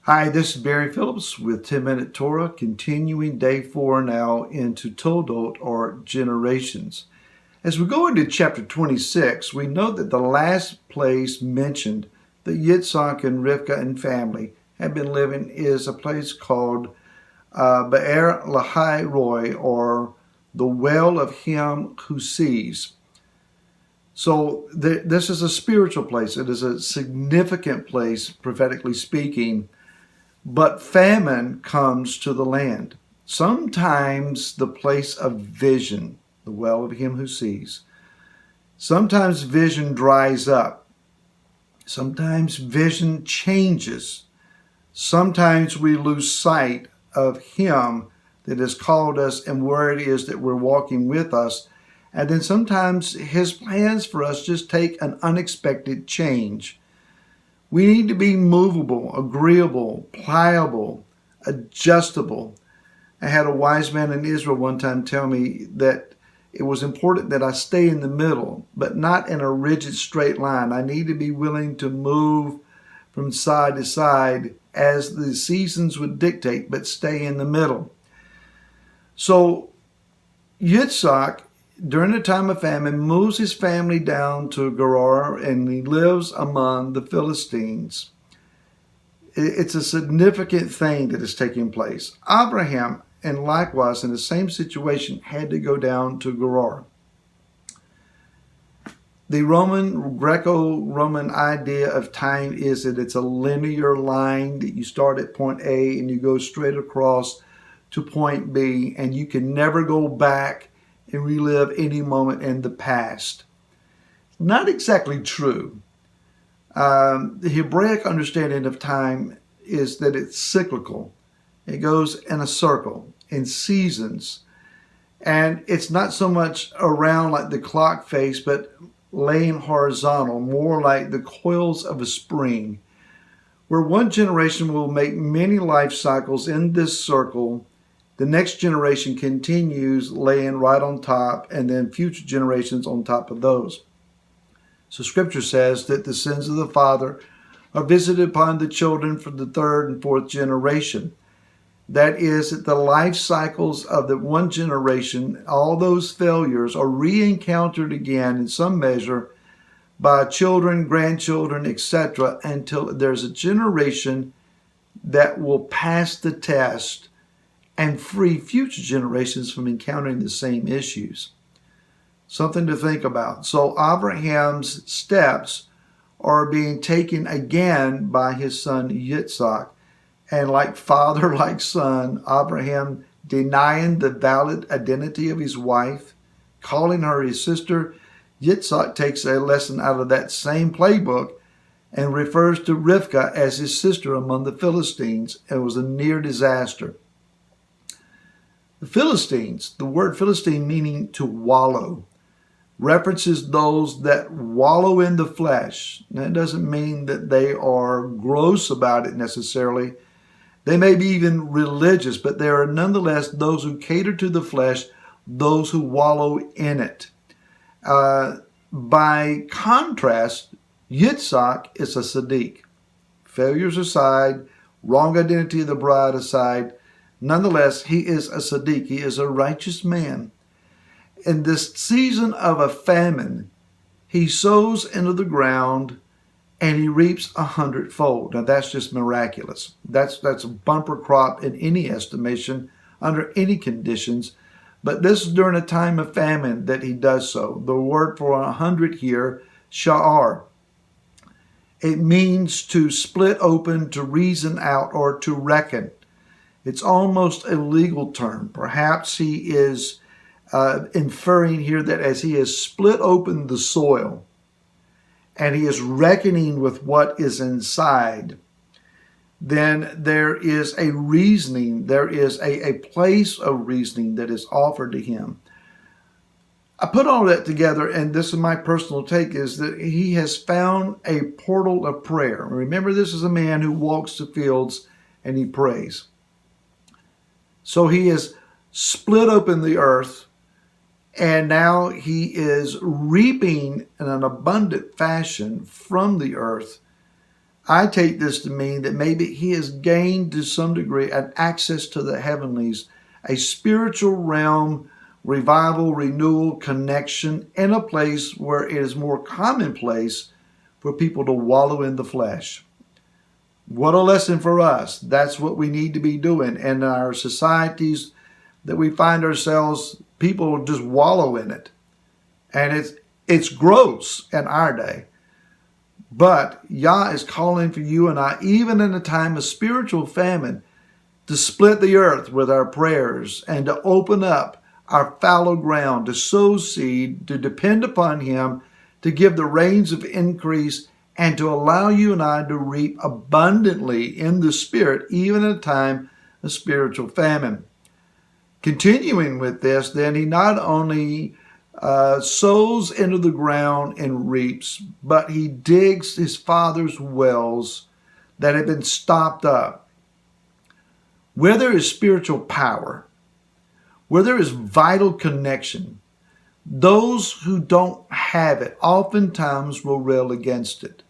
Hi, this is Barry Phillips with 10 Minute Torah, continuing day 4 now into Toldot, or generations. As we go into chapter 26, we note that the last place mentioned that Yitzhak and Rivka and family have been living is a place called Be'er Lahai Roy, or the well of him who sees. So this is a spiritual place. It is a significant place, prophetically speaking. But famine comes to the land. Sometimes the place of vision, the well of him who sees. Sometimes vision dries up. Sometimes vision changes. Sometimes we lose sight of him that has called us and where it is that we're walking with us. And then sometimes his plans for us just take an unexpected change. We need to be movable, agreeable, pliable, adjustable. I had a wise man in Israel one time tell me that it was important that I stay in the middle, but not in a rigid straight line. I need to be willing to move from side to side as the seasons would dictate, but stay in the middle. So Yitzhak, during the time of famine, moves his family down to Gerar, and he lives among the Philistines. It's a significant thing that is taking place. Abraham, and likewise in the same situation, had to go down to Gerar. The Greco-Roman idea of time is that it's a linear line, that you start at point A and you go straight across to point B, and you can never go back and relive any moment in the past. Not exactly true. The Hebraic understanding of time is that it's cyclical. It goes in a circle, in seasons. And it's not so much around like the clock face, but laying horizontal, more like the coils of a spring, where one generation will make many life cycles in this circle. The next generation continues laying right on top, and then future generations on top of those. So Scripture says that the sins of the father are visited upon the children for the third and fourth generation. That is, that the life cycles of the one generation, all those failures are re-encountered again in some measure by children, grandchildren, etc., until there's a generation that will pass the test and free future generations from encountering the same issues. Something to think about. So Abraham's steps are being taken again by his son Yitzhak. And like father, like son, Abraham denying the valid identity of his wife, calling her his sister, Yitzhak takes a lesson out of that same playbook and refers to Rivka as his sister among the Philistines. It was a near disaster. The Philistines, the word Philistine meaning to wallow, references those that wallow in the flesh. That doesn't mean that they are gross about it necessarily. They may be even religious, but they are nonetheless those who cater to the flesh, those who wallow in it. By contrast, Yitzhak is a Sadiq. Failures aside, wrong identity of the bride aside, nonetheless, he is a Sadiq. He is a righteous man. In this season of a famine, he sows into the ground and he reaps 100-fold. Now that's just miraculous. That's a bumper crop in any estimation, under any conditions. But this is during a time of famine that he does so. The word for 100 here, sha'ar. It means to split open, to reason out, or to reckon. It's almost a legal term. Perhaps he is inferring here that as he has split open the soil and he is reckoning with what is inside, then there is a reasoning, there is a place of reasoning that is offered to him. I put all that together, and this is my personal take, is that he has found a portal of prayer. Remember, this is a man who walks the fields and he prays. So he has split open the earth, and now he is reaping in an abundant fashion from the earth I take this to mean that maybe he has gained to some degree an access to the heavenlies, a spiritual realm, revival, renewal, connection in a place where it is more commonplace for people to wallow in the flesh. What a lesson for us. That's what we need to be doing. In our societies that we find ourselves, people just wallow in it. And it's gross in our day. But Yah is calling for you and I, even in a time of spiritual famine, to split the earth with our prayers and to open up our fallow ground, to sow seed, to depend upon Him, to give the rains of increase, and to allow you and I to reap abundantly in the Spirit, even in a time of spiritual famine. Continuing with this, then, he not only sows into the ground and reaps, but he digs his father's wells that have been stopped up. Where there is spiritual power, where there is vital connection, those who don't have it oftentimes will rail against it.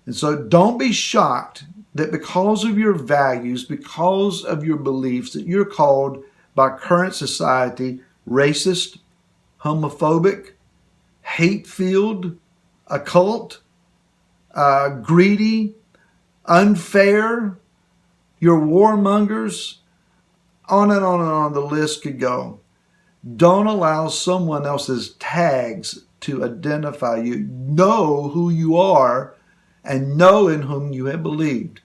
And so don't be shocked that because of your values, because of your beliefs, that you're called by current society racist, homophobic, hate-filled, occult, greedy, unfair, you're warmongers, on and on and on the list could go. Don't allow someone else's tags to identify you. Know who you are and know in whom you have believed.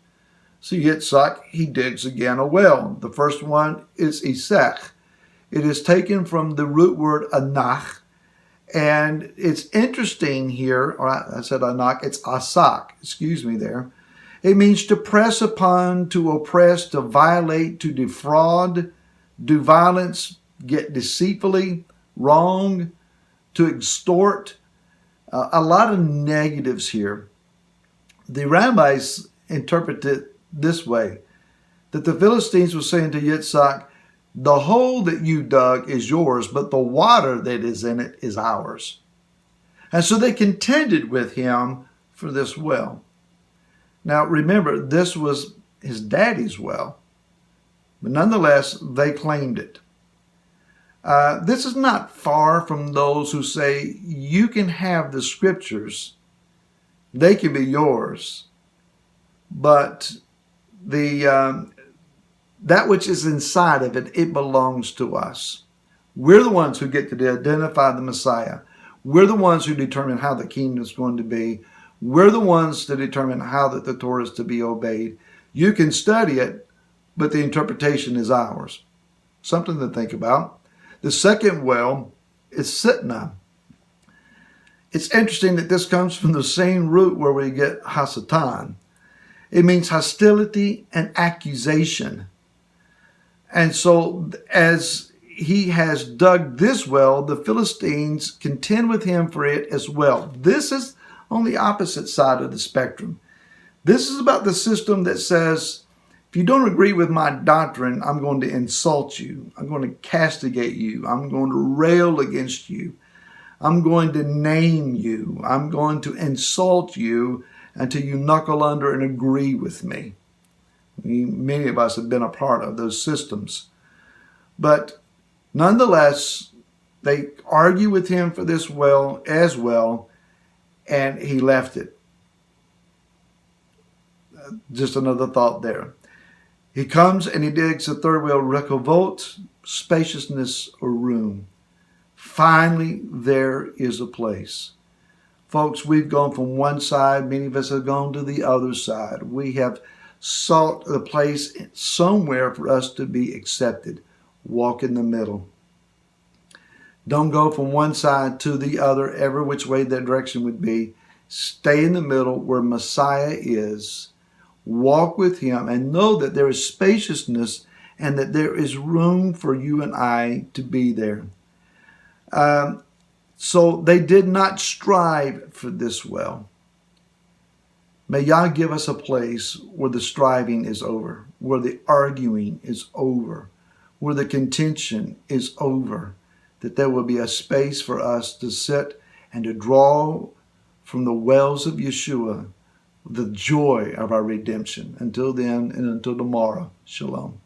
So Yitzhak, he digs again a well. The first one is Isaac. It is taken from the root word anach. And it's interesting here, or I said anach, it's asak, excuse me there. It means to press upon, to oppress, to violate, to defraud, do violence, get deceitfully, wrong, to extort. A lot of negatives here. The rabbis interpret it this way, that the Philistines were saying to Yitzhak, the hole that you dug is yours, but the water that is in it is ours. And so they contended with him for this well. Now remember, this was his daddy's well, but nonetheless, they claimed it. This is not far from those who say you can have the scriptures, they can be yours, but that which is inside of it, it belongs to us. We're the ones who get to identify the Messiah. We're the ones who determine how the kingdom is going to be. We're the ones to determine how that the Torah is to be obeyed. You can study it, but the interpretation is ours. Something to think about. The second well is Sitnah. It's interesting that this comes from the same root where we get Hasatan. It means hostility and accusation. And so as he has dug this well, the Philistines contend with him for it as well. This is on the opposite side of the spectrum. This is about the system that says, if you don't agree with my doctrine, I'm going to insult you. I'm going to castigate you. I'm going to rail against you. I'm going to name you. I'm going to insult you until you knuckle under and agree with me. Many of us have been a part of those systems. But nonetheless, they argue with him for this well as well, and he left it. Just another thought there. He comes and he digs the third well, rekovot, spaciousness or room. Finally, there is a place. Folks, we've gone from one side. Many of us have gone to the other side. We have sought a place somewhere for us to be accepted. Walk in the middle. Don't go from one side to the other, every which way that direction would be. Stay in the middle where Messiah is. Walk with him and know that there is spaciousness and that there is room for you and I to be there. So they did not strive for this well. May Yah give us a place where the striving is over, where the arguing is over, where the contention is over, that there will be a space for us to sit and to draw from the wells of Yeshua, the joy of our redemption. Until then and until tomorrow, shalom.